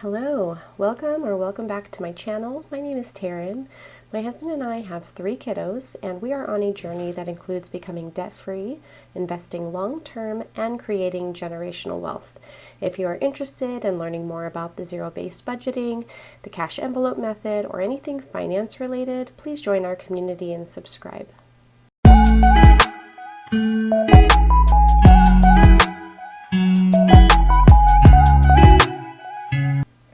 Hello, welcome back to my channel. My name is Taryn. My husband and I have 3 kiddos, and we are on a journey that includes becoming debt-free, investing long-term, and creating generational wealth. If you are interested in learning more about the zero-based budgeting, the cash envelope method, or anything finance related, please join our community and subscribe.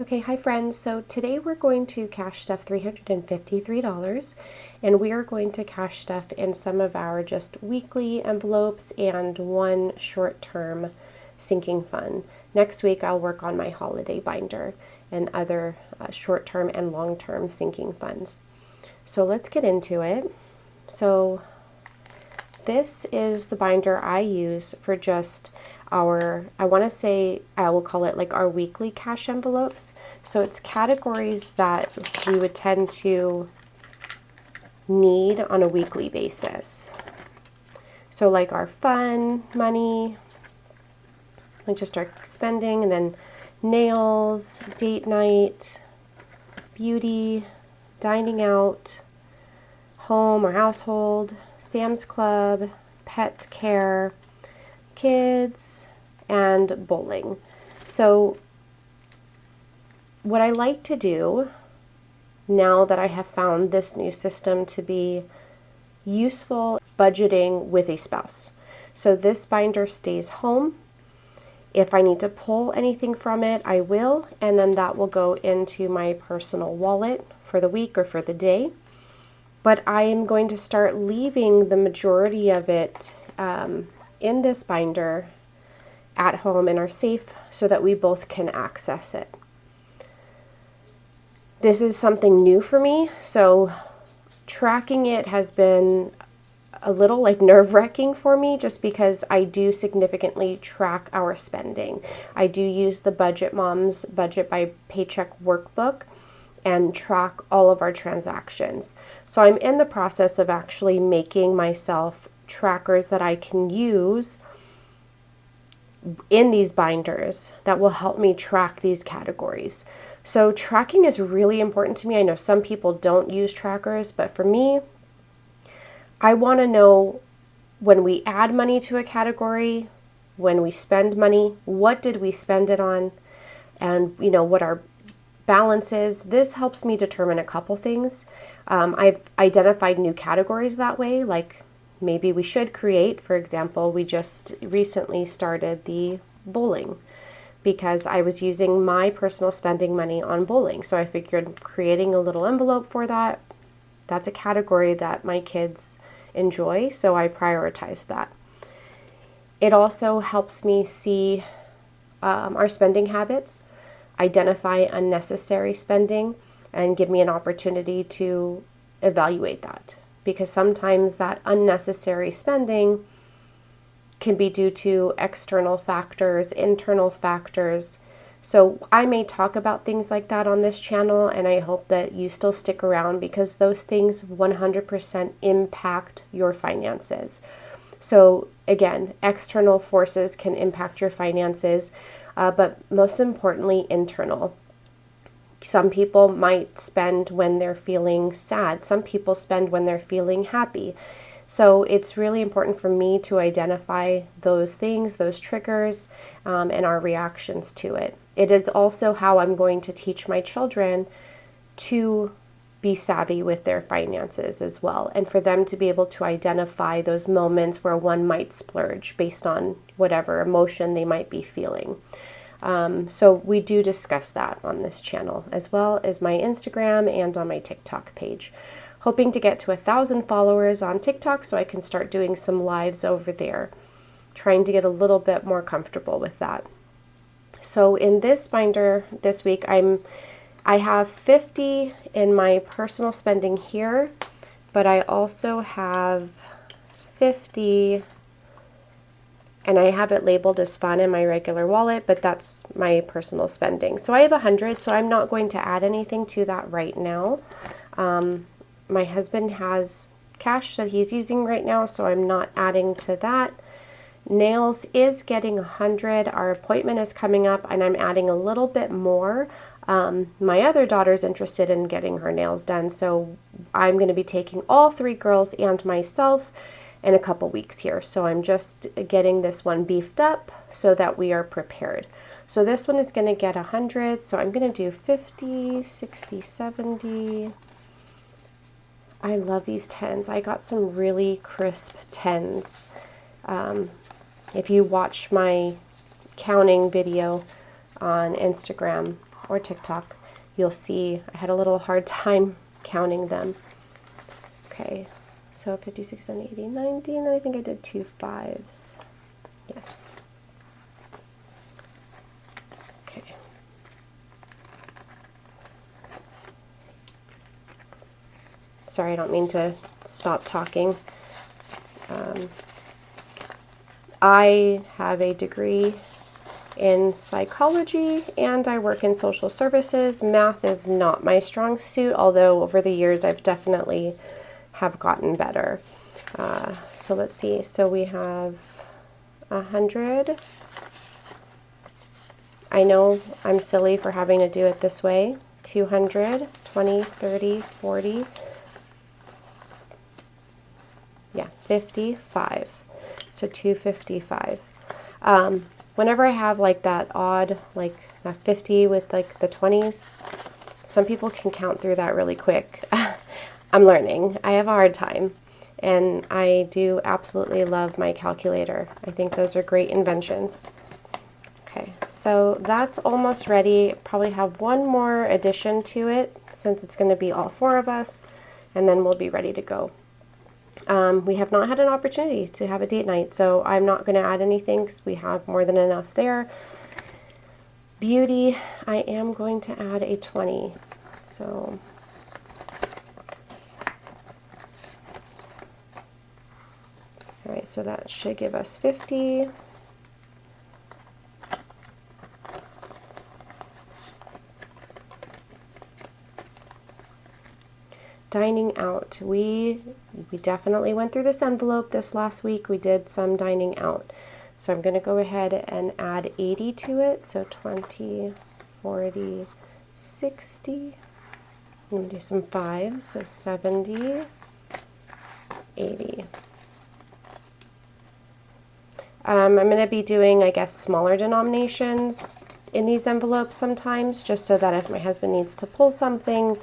Okay, hi friends. So today we're going to cash stuff $353, and we are going to cash stuff in some of our just weekly envelopes and one short-term sinking fund. Next week I'll work on my holiday binder and other short-term and long-term sinking funds. So let's get into it. So this is the binder I use for just our, I want to say, I will call it like our weekly cash envelopes. So it's categories that we would tend to need on a weekly basis. So like our fun money, like just our spending, and then nails, date night, beauty, dining out, home or household, Sam's Club, pets care, kids, and bowling. So what I like to do now that I have found this new system to be useful, budgeting with a spouse. So this binder stays home. If I need to pull anything from it, I will, and then that will go into my personal wallet for the week or for the day. But I am going to start leaving the majority of it in this binder at home in our safe so that we both can access it. This is something new for me, so tracking it has been a little like nerve-wracking for me just because I do significantly track our spending. I do use the Budget Moms Budget by Paycheck workbook and track all of our transactions. So I'm in the process of actually making myself trackers that I can use in these binders that will help me track these categories. So tracking is really important to me. I know some people don't use trackers, but for me, I want to know when we add money to a category, when we spend money, what did we spend it on, and what our balance is. This helps me determine a couple things. I've identified new categories that way, like maybe we should create, for example, we just recently started the bowling because I was using my personal spending money on bowling. So I figured creating a little envelope for that, that's a category that my kids enjoy, so I prioritize that. It also helps me see our spending habits, identify unnecessary spending, and give me an opportunity to evaluate that. Because sometimes that unnecessary spending can be due to external factors, internal factors. So I may talk about things like that on this channel, and I hope that you still stick around because those things 100% impact your finances. So again, external forces can impact your finances, but most importantly, internal. Some people might spend when they're feeling sad. Some people spend when they're feeling happy. So it's really important for me to identify those things, those triggers, and our reactions to it. It is also how I'm going to teach my children to be savvy with their finances as well, and for them to be able to identify those moments where one might splurge based on whatever emotion they might be feeling. So we do discuss that on this channel, as well as my Instagram and on my TikTok page. Hoping to get to 1,000 followers on TikTok so I can start doing some lives over there. Trying to get a little bit more comfortable with that. So in this binder this week, I have 50 in my personal spending here, but I also have 50, and I have it labeled as fun in my regular wallet, but that's my personal spending. So I have 100, so I'm not going to add anything to that right now. My husband has cash that he's using right now, so I'm not adding to that. Nails is getting 100. Our appointment is coming up and I'm adding a little bit more. My other daughter's interested in getting her nails done, so I'm going to be taking all 3 girls and myself in a couple weeks here. So I'm just getting this one beefed up so that we are prepared. So this one is going to get 100, so I'm going to do 50, 60, 70. I love these 10s. I got some really crisp 10s. If you watch my counting video on Instagram or TikTok, you'll see I had a little hard time counting them. Okay, so 50, 60, 70, 80, 90, and then I think I did 2 5s. Yes. Okay. Sorry, I don't mean to stop talking. I have a degree in psychology and I work in social services. Math is not my strong suit, although over the years I've definitely have gotten better. So let's see. So we have 100. I know I'm silly for having to do it this way. 200, 20, 30, 40. Yeah, 55. So 255. Whenever I have like that odd, like that 50 with like the 20s, some people can count through that really quick. I'm learning. I have a hard time. And I do absolutely love my calculator. I think those are great inventions. Okay, so that's almost ready. Probably have one more addition to it since it's going to be all 4 of us, and then we'll be ready to go. We have not had an opportunity to have a date night, so I'm not going to add anything because we have more than enough there. Beauty, I am going to add a 20. So all right, so that should give us 50. Dining out. We definitely went through this envelope this last week. We did some dining out. So I'm going to go ahead and add 80 to it. So 20, 40, 60. I'm going to do some 5s. So 70, 80. I'm going to be doing, I guess, smaller denominations in these envelopes sometimes, just so that if my husband needs to pull something,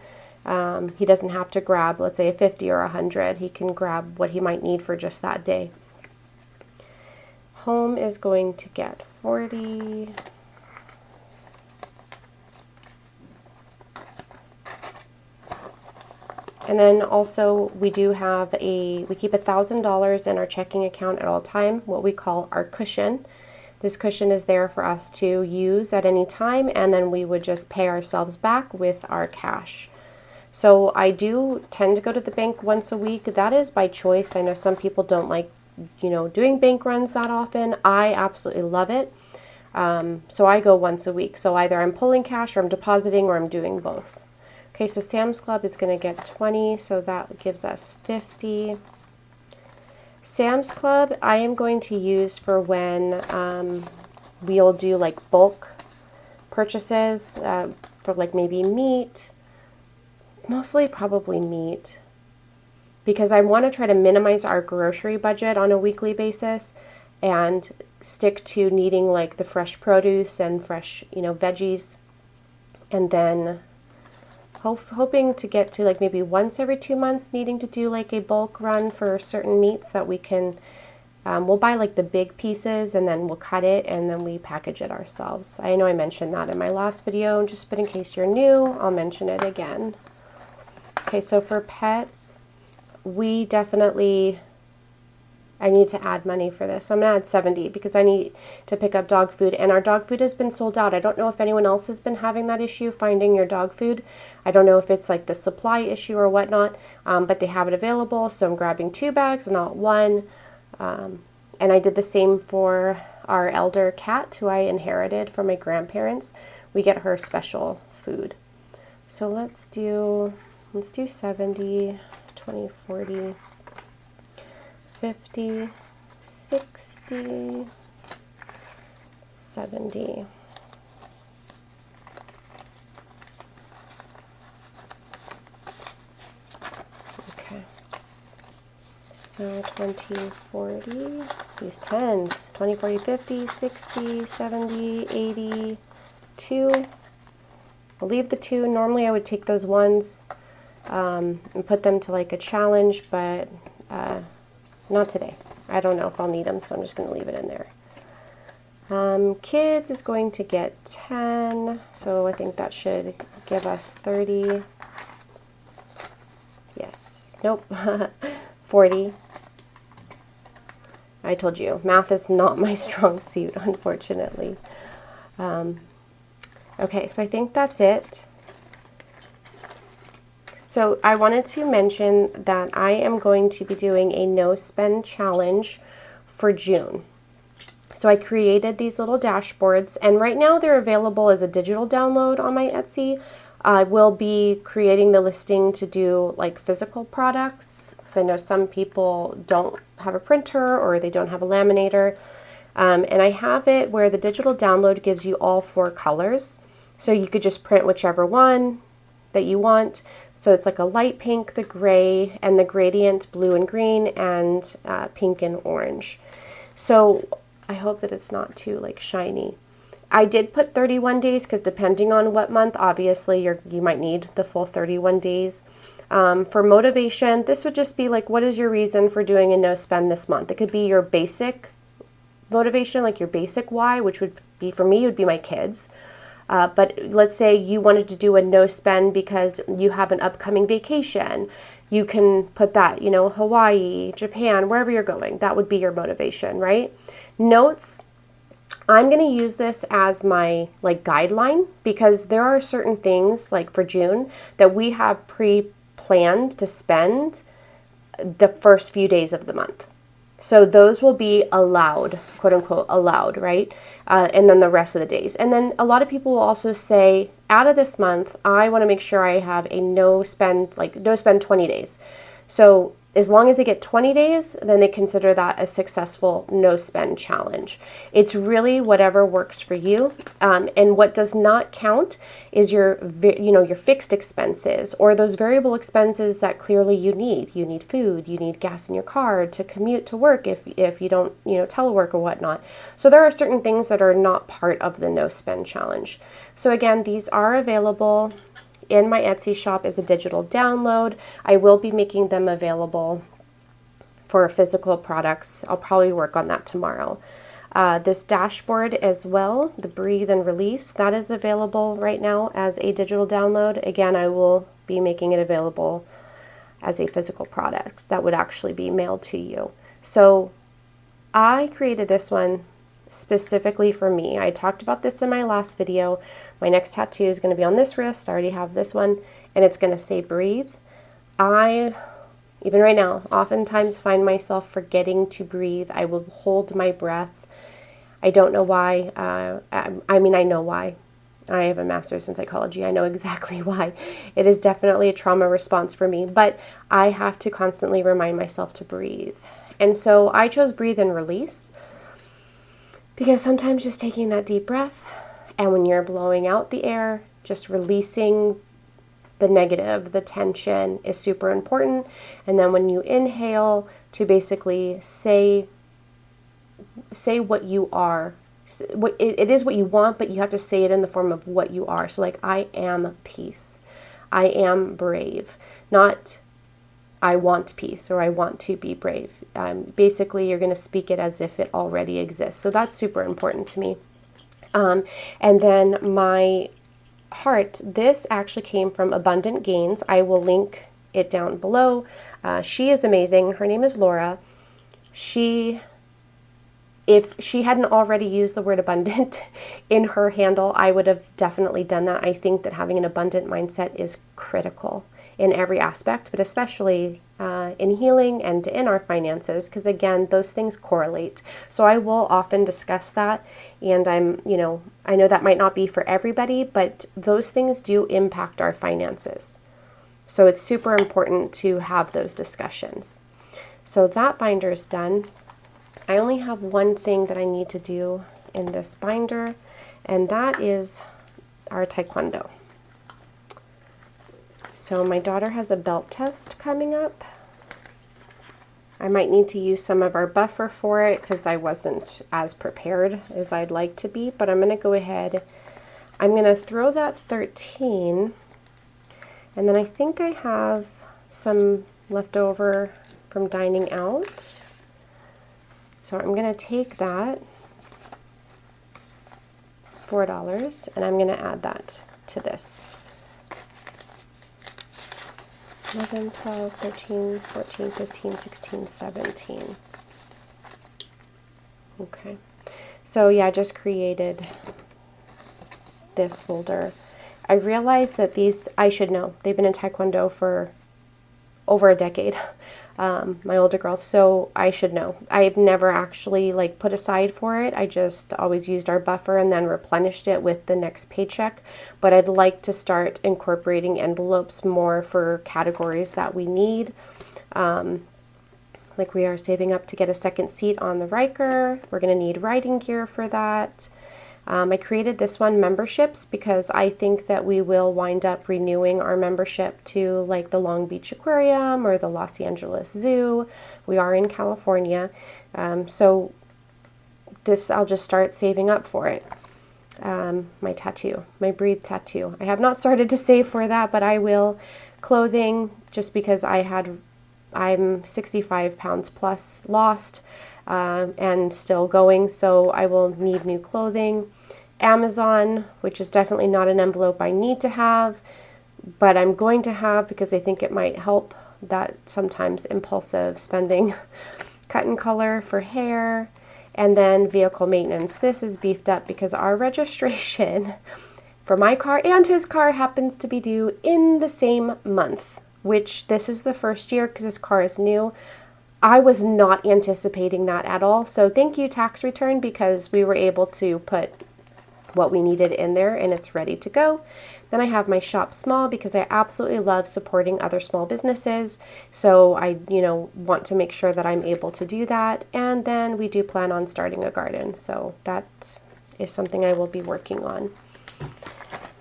he doesn't have to grab, let's say, a 50 or 100. He can grab what he might need for just that day. Home is going to get 40. And then also we do have we keep $1,000 in our checking account at all time, what we call our cushion. This cushion is there for us to use at any time, and then we would just pay ourselves back with our cash. So I do tend to go to the bank once a week. That is by choice. I know some people don't like, doing bank runs that often. I absolutely love it. So I go once a week. So either I'm pulling cash or I'm depositing or I'm doing both. Okay, so Sam's Club is going to get 20, so that gives us 50. Sam's Club I am going to use for when we'll do like bulk purchases for like maybe meat. Mostly probably meat, because I want to try to minimize our grocery budget on a weekly basis and stick to needing like the fresh produce and fresh, veggies, and then hoping to get to like maybe once every 2 months needing to do like a bulk run for certain meats that we can, we'll buy like the big pieces and then we'll cut it and then we package it ourselves. I know I mentioned that in my last video, but in case you're new, I'll mention it again. Okay, so for pets, we definitely, I need to add money for this. So I'm going to add 70 because I need to pick up dog food, and our dog food has been sold out. I don't know if anyone else has been having that issue finding your dog food. I don't know if it's like the supply issue or whatnot, but they have it available, so I'm grabbing 2 bags, not 1. And I did the same for our elder cat who I inherited from my grandparents. We get her special food. So let's do 70, 20, 40, 50, 60, 70. Okay. So 20, 40, these 10s, 20, 40, 50, 60, 70, 80, 2. I'll leave the 2. Normally I would take those 1s and put them to like a challenge, but not today. I don't know if I'll need them, so I'm just going to leave it in there. Kids is going to get 10, so I think that should give us 30. Yes. Nope. 40. I told you, math is not my strong suit, unfortunately. Okay, so I think that's it. So I wanted to mention that I am going to be doing a no spend challenge for June. So I created these little dashboards, and right now they're available as a digital download on my Etsy. I will be creating the listing to do like physical products, because I know some people don't have a printer or they don't have a laminator. And I have it where the digital download gives you all 4 colors. So you could just print whichever one that you want. So it's like a light pink, the gray, and the gradient blue and green, and pink and orange. So I hope that it's not too like shiny. I did put 31 days because depending on what month, obviously you might need the full 31 days. For motivation, this would just be like, what is your reason for doing a no spend this month? It could be your basic motivation, like your basic why, which would be, for me, would be my kids. But let's say you wanted to do a no spend because you have an upcoming vacation. You can put that, you know, Hawaii, Japan, wherever you're going. That would be your motivation, right? Notes, I'm going to use this as my like guideline, because there are certain things like for June that we have pre-planned to spend the first few days of the month. So those will be allowed, quote unquote, allowed, right? And then the rest of the days. And then a lot of people will also say, out of this month, I want to make sure I have a no spend 20 days. So as long as they get 20 days, then they consider that a successful no spend challenge. It's really whatever works for you. And what does not count is your fixed expenses or those variable expenses that clearly you need. You need food, you need gas in your car to commute to work if you don't, telework or whatnot. So there are certain things that are not part of the no spend challenge. So again, these are available in my Etsy shop as a digital download. I will be making them available for physical products. I'll probably work on that tomorrow. This dashboard as well, the Breathe and Release, that is available right now as a digital download. Again, I will be making it available as a physical product that would actually be mailed to you. So I created this one specifically for me. I talked about this in my last video. My next tattoo is going to be on this wrist. I already have this one, and it's going to say breathe. I, even right now, oftentimes find myself forgetting to breathe. I will hold my breath. I don't know why. I know why. I have a master's in psychology. I know exactly why. It is definitely a trauma response for me, but I have to constantly remind myself to breathe. And so I chose Breathe and Release, because sometimes just taking that deep breath, and when you're blowing out the air, just releasing the negative, the tension is super important. And then when you inhale, to basically say what you are. It is what you want, but you have to say it in the form of what you are. So like, I am peace. I am brave. Not I want peace or I want to be brave. Basically, you're going to speak it as if it already exists. So that's super important to me. And then my heart, this actually came from Abundant Gains. I will link it down below. She is amazing. Her name is Laura. If she hadn't already used the word abundant in her handle, I would have definitely done that. I think that having an abundant mindset is critical in every aspect, but especially in healing and in our finances, because again, those things correlate. So I will often discuss that, and I know that might not be for everybody, but those things do impact our finances. So it's super important to have those discussions. So that binder is done. I only have one thing that I need to do in this binder, and that is our taekwondo. So my daughter has a belt test coming up. I might need to use some of our buffer for it because I wasn't as prepared as I'd like to be, but I'm going to go ahead. I'm going to throw that 13, and then I think I have some left over from dining out. So I'm going to take that $4 and I'm going to add that to this. 11, 12, 13, 14, 15, 16, 17. Okay. So yeah, I just created this folder. I realized that these, I should know, they've been in Taekwondo for over a decade. My older girls, so I should know. I've never actually like put aside for it. I just always used our buffer and then replenished it with the next paycheck. But I'd like to start incorporating envelopes more for categories that we need. Like we are saving up to get a second seat on the Riker. We're going to need riding gear for that. I created this one, memberships, because I think that we will wind up renewing our membership to like the Long Beach Aquarium or the Los Angeles Zoo. We are in California, so this I'll just start saving up for it. My tattoo, my Breathe tattoo. I have not started to save for that, but I will. Clothing, just because I'm 65 pounds plus lost and still going, so I will need new clothing. Amazon, which is definitely not an envelope I need to have, but I'm going to have because I think it might help that sometimes impulsive spending. Cut and color for hair, and then vehicle maintenance. This is beefed up because our registration for my car and his car happens to be due in the same month, which this is the first year because his car is new. I was not anticipating that at all. So thank you, tax return, because we were able to put what we needed in there and it's ready to go. Then I have my shop small because I absolutely love supporting other small businesses. So I, want to make sure that I'm able to do that. And then we do plan on starting a garden. So that is something I will be working on.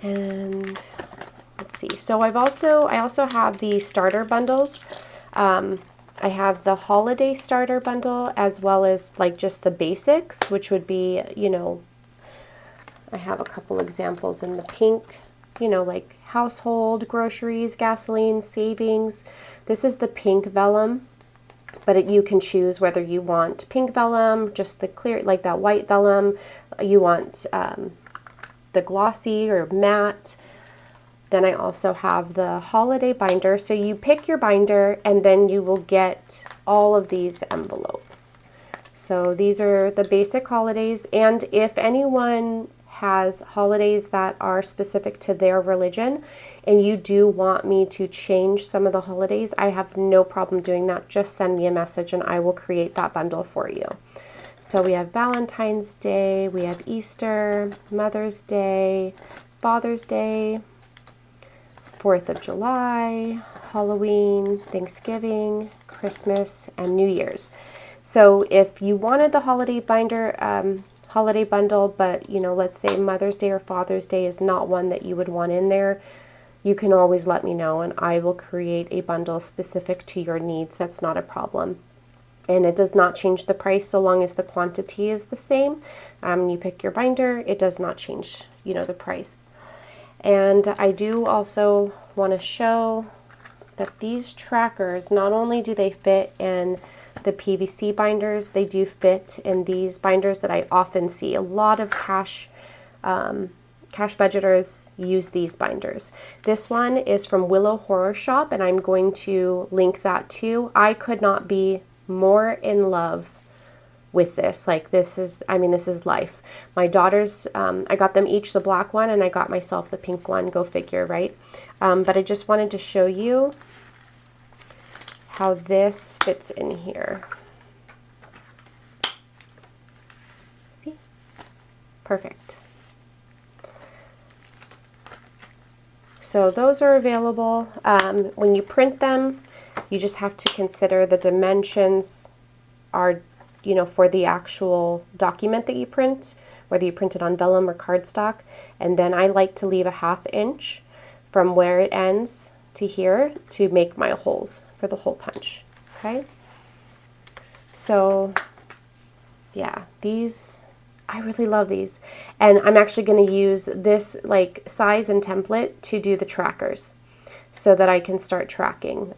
And let's see. So I also have the starter bundles. I have the holiday starter bundle as well as like just the basics, which would be, I have a couple examples in the pink, like household, groceries, gasoline, savings. This is the pink vellum, but you can choose whether you want pink vellum, just the clear, like that white vellum, you want the glossy or matte. Then I also have the holiday binder. So you pick your binder and then you will get all of these envelopes. So these are the basic holidays. And if anyone has holidays that are specific to their religion and you do want me to change some of the holidays, I have no problem doing that. Just send me a message and I will create that bundle for you. So we have Valentine's Day, we have Easter, Mother's Day, Father's Day, 4th of July, Halloween, Thanksgiving, Christmas, and New Year's. So if you wanted the holiday binder, holiday bundle, but let's say Mother's Day or Father's Day is not one that you would want in there, you can always let me know and I will create a bundle specific to your needs. That's not a problem. And it does not change the price so long as the quantity is the same. You pick your binder, it does not change, the price. And I do also want to show that these trackers, not only do they fit in the PVC binders, they do fit in these binders that I often see. A lot of cash budgeters use these binders. This one is from WillowHorrorShop, and I'm going to link that too. I could not be more in love with this. Like this is life. My daughters, I got them each the black one and I got myself the pink one, go figure, right? But I just wanted to show you how this fits in here. See? Perfect. So those are available. When you print them, you just have to consider the dimensions are you know, for the actual document that you print, whether you print it on vellum or cardstock. And then I like to leave a 1/2 inch from where it ends to here to make my holes for the hole punch. Okay. So yeah, these, I really love these. And I'm actually going to use this like size and template to do the trackers so that I can start tracking.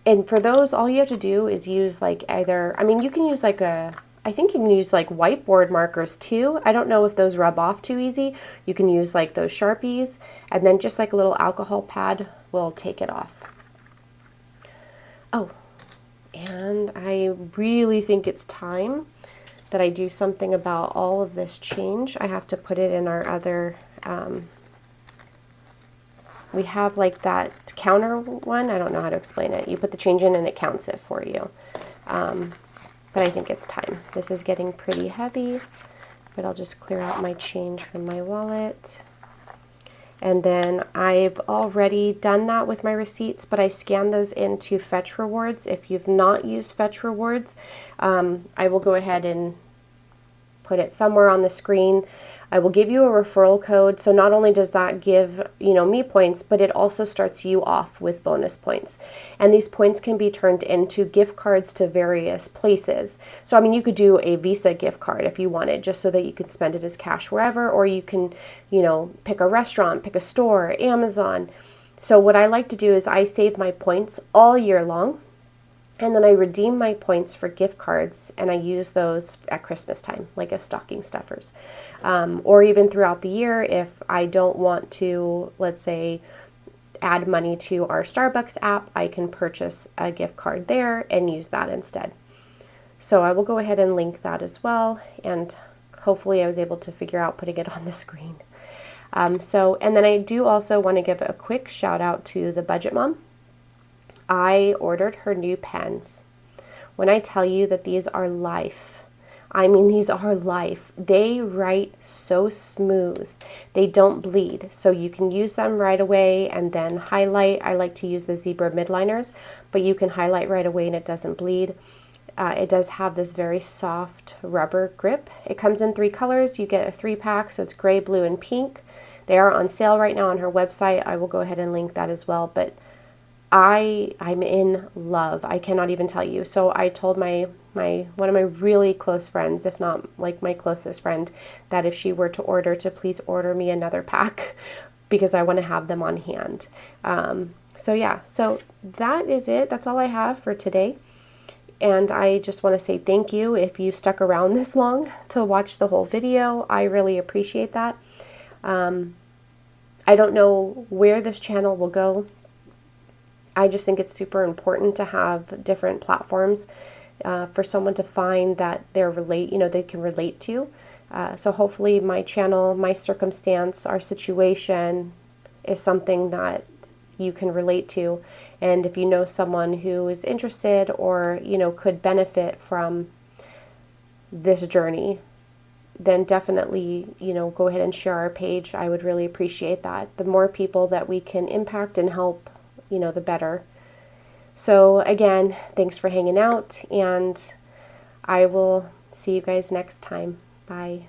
And for those, all you have to do is use like either, I mean, you can use like I think you can use like whiteboard markers too. I don't know if those rub off too easy. You can use like those Sharpies, and then just like a little alcohol pad will take it off. Oh, and I really think it's time that I do something about all of this change. I have to put it in our other, we have like that counter one. I don't know how to explain it. You put the change in and it counts it for you. But I think it's time. This is getting pretty heavy, but I'll just clear out my change from my wallet. And then I've already done that with my receipts, but I scan those into Fetch Rewards. If you've not used Fetch Rewards, I will go ahead and put it somewhere on the screen. I will give you a referral code. So not only does that give, you know, me points, but it also starts you off with bonus points. And these points can be turned into gift cards to various places. So I mean, you could do a Visa gift card if you wanted, just so that you could spend it as cash wherever, or you can, you know, pick a restaurant, pick a store, Amazon. So what I like to do is I save my points all year long. And then I redeem my points for gift cards, and I use those at Christmas time, like as stocking stuffers. Or even throughout the year, if I don't want to, let's say, add money to our Starbucks app, I can purchase a gift card there and use that instead. So I will go ahead and link that as well, and hopefully I was able to figure out putting it on the screen. And then I do also want to give a quick shout out to the Budget Mom. I ordered her new pens. When I tell you that these are life, I mean, these are life. They write so smooth. They don't bleed. So you can use them right away and then highlight. I like to use the zebra midliners, but you can highlight right away and it doesn't bleed. It does have this very soft rubber grip. It comes in 3 colors. You get a 3-pack, so it's gray, blue, and pink. They are on sale right now on her website. I will go ahead and link that as well. But I'm in love. I cannot even tell you. So I told one of my really close friends, if not like my closest friend, that if she were to order, to please order me another pack because I want to have them on hand. So yeah, so that is it. That's all I have for today. And I just want to say thank you if you stuck around this long to watch the whole video. I really appreciate that. I don't know where this channel will go. I just think it's super important to have different platforms for someone to find that they can relate to. So hopefully my channel, my circumstance, our situation is something that you can relate to. And if you know someone who is interested or, you know, could benefit from this journey, then definitely, you know, go ahead and share our page. I would really appreciate that. The more people that we can impact and help, you know, the better. So again, thanks for hanging out, and I will see you guys next time. Bye.